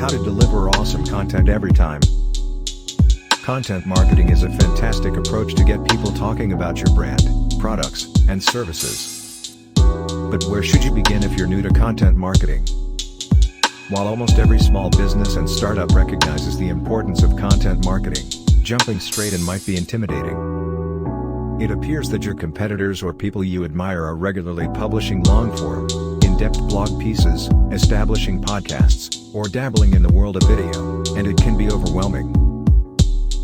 How to deliver awesome content every time. Content marketing is a fantastic approach to get people talking about your brand, products, and services. But where should you begin if you're new to content marketing? While almost every small business and startup recognizes the importance of content marketing, jumping straight in might be intimidating. It appears that your competitors or people you admire are regularly publishing long-form, in-depth blog pieces, establishing podcasts, or dabbling in the world of video, and it can be overwhelming.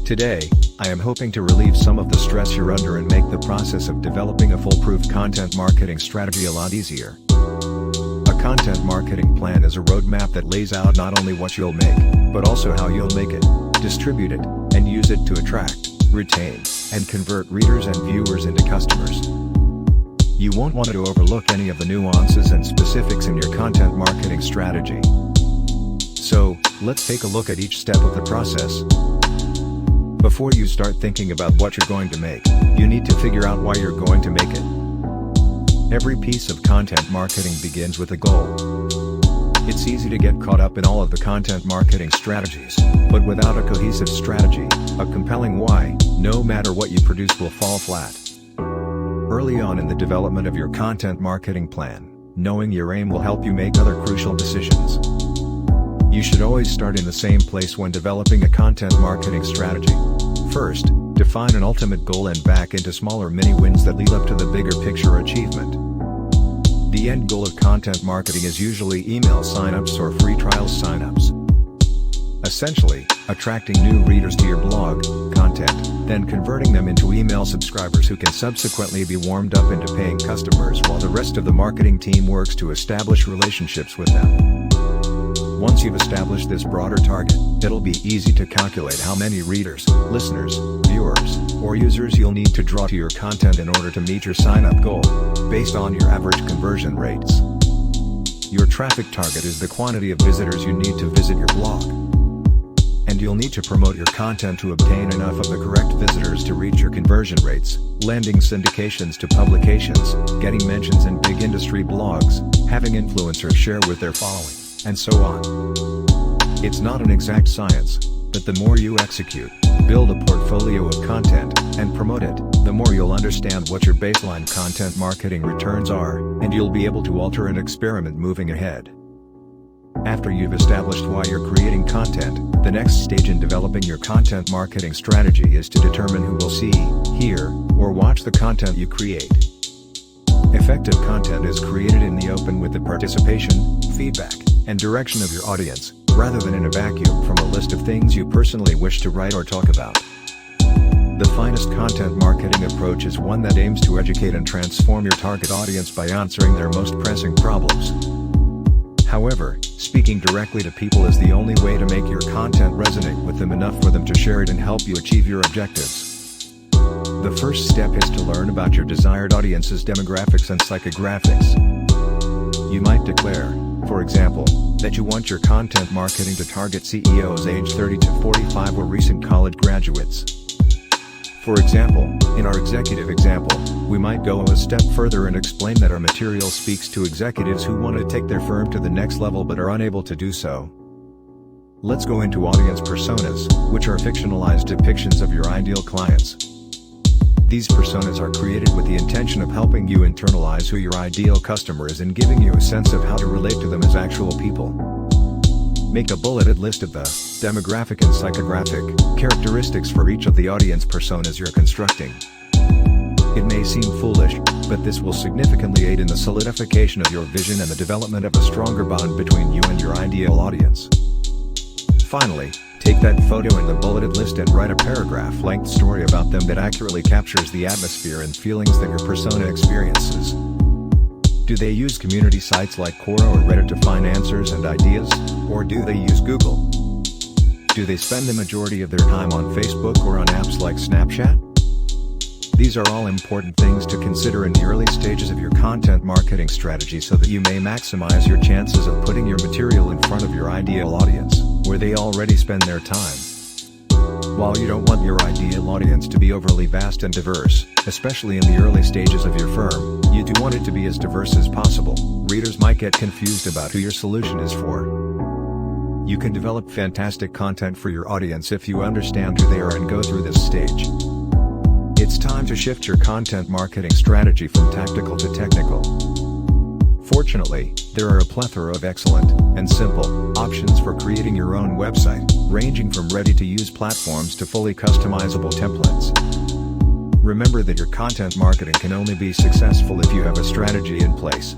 Today, I am hoping to relieve some of the stress you're under and make the process of developing a foolproof content marketing strategy a lot easier. A content marketing plan is a roadmap that lays out not only what you'll make, but also how you'll make it, distribute it, and use it to attract, retain, and convert readers and viewers into customers. You won't want to overlook any of the nuances and specifics in your content marketing strategy. So, let's take a look at each step of the process. Before you start thinking about what you're going to make, you need to figure out why you're going to make it. Every piece of content marketing begins with a goal. It's easy to get caught up in all of the content marketing strategies, but without a cohesive strategy, a compelling why, no matter what you produce will fall flat. Early on in the development of your content marketing plan, knowing your aim will help you make other crucial decisions. You should always start in the same place when developing a content marketing strategy. First, define an ultimate goal and back into smaller mini-wins that lead up to the bigger picture achievement. The end goal of content marketing is usually email signups or free trial signups. Essentially, attracting new readers to your blog, content, then converting them into email subscribers who can subsequently be warmed up into paying customers while the rest of the marketing team works to establish relationships with them. Once you've established this broader target, it'll be easy to calculate how many readers, listeners, viewers, or users you'll need to draw to your content in order to meet your sign-up goal, based on your average conversion rates. Your traffic target is the quantity of visitors you need to visit your blog. And you'll need to promote your content to obtain enough of the correct visitors to reach your conversion rates, landing syndications to publications, getting mentions in big industry blogs, having influencers share with their following, and so on. It's not an exact science, but the more you execute, build a portfolio of content, and promote it, the more you'll understand what your baseline content marketing returns are, and you'll be able to alter and experiment moving ahead. After you've established why you're creating content, the next stage in developing your content marketing strategy is to determine who will see, hear, or watch the content you create. Effective content is created in the open with the participation, feedback, and direction of your audience, rather than in a vacuum from a list of things you personally wish to write or talk about. The finest content marketing approach is one that aims to educate and transform your target audience by answering their most pressing problems. However, speaking directly to people is the only way to make your content resonate with them enough for them to share it and help you achieve your objectives. The first step is to learn about your desired audience's demographics and psychographics. You might declare, for example, that you want your content marketing to target CEOs aged 30 to 45 or recent college graduates. For example, in our executive example, we might go a step further and explain that our material speaks to executives who want to take their firm to the next level but are unable to do so. Let's go into audience personas, which are fictionalized depictions of your ideal clients. These personas are created with the intention of helping you internalize who your ideal customer is and giving you a sense of how to relate to them as actual people. Make a bulleted list of the demographic and psychographic characteristics for each of the audience personas you're constructing. It may seem foolish, but this will significantly aid in the solidification of your vision and the development of a stronger bond between you and your ideal audience. Finally, take that photo in the bulleted list and write a paragraph-length story about them that accurately captures the atmosphere and feelings that your persona experiences. Do they use community sites like Quora or Reddit to find answers and ideas, or do they use Google? Do they spend the majority of their time on Facebook or on apps like Snapchat? These are all important things to consider in the early stages of your content marketing strategy so that you may maximize your chances of putting your material in front of your ideal audience, where they already spend their time. While you don't want your ideal audience to be overly vast and diverse, especially in the early stages of your firm, you do want it to be as diverse as possible. Readers might get confused about who your solution is for. You can develop fantastic content for your audience if you understand who they are and go through this stage. It's time to shift your content marketing strategy from tactical to technical. Fortunately, there are a plethora of excellent and simple options for creating your own website, ranging from ready-to-use platforms to fully customizable templates. Remember that your content marketing can only be successful if you have a strategy in place.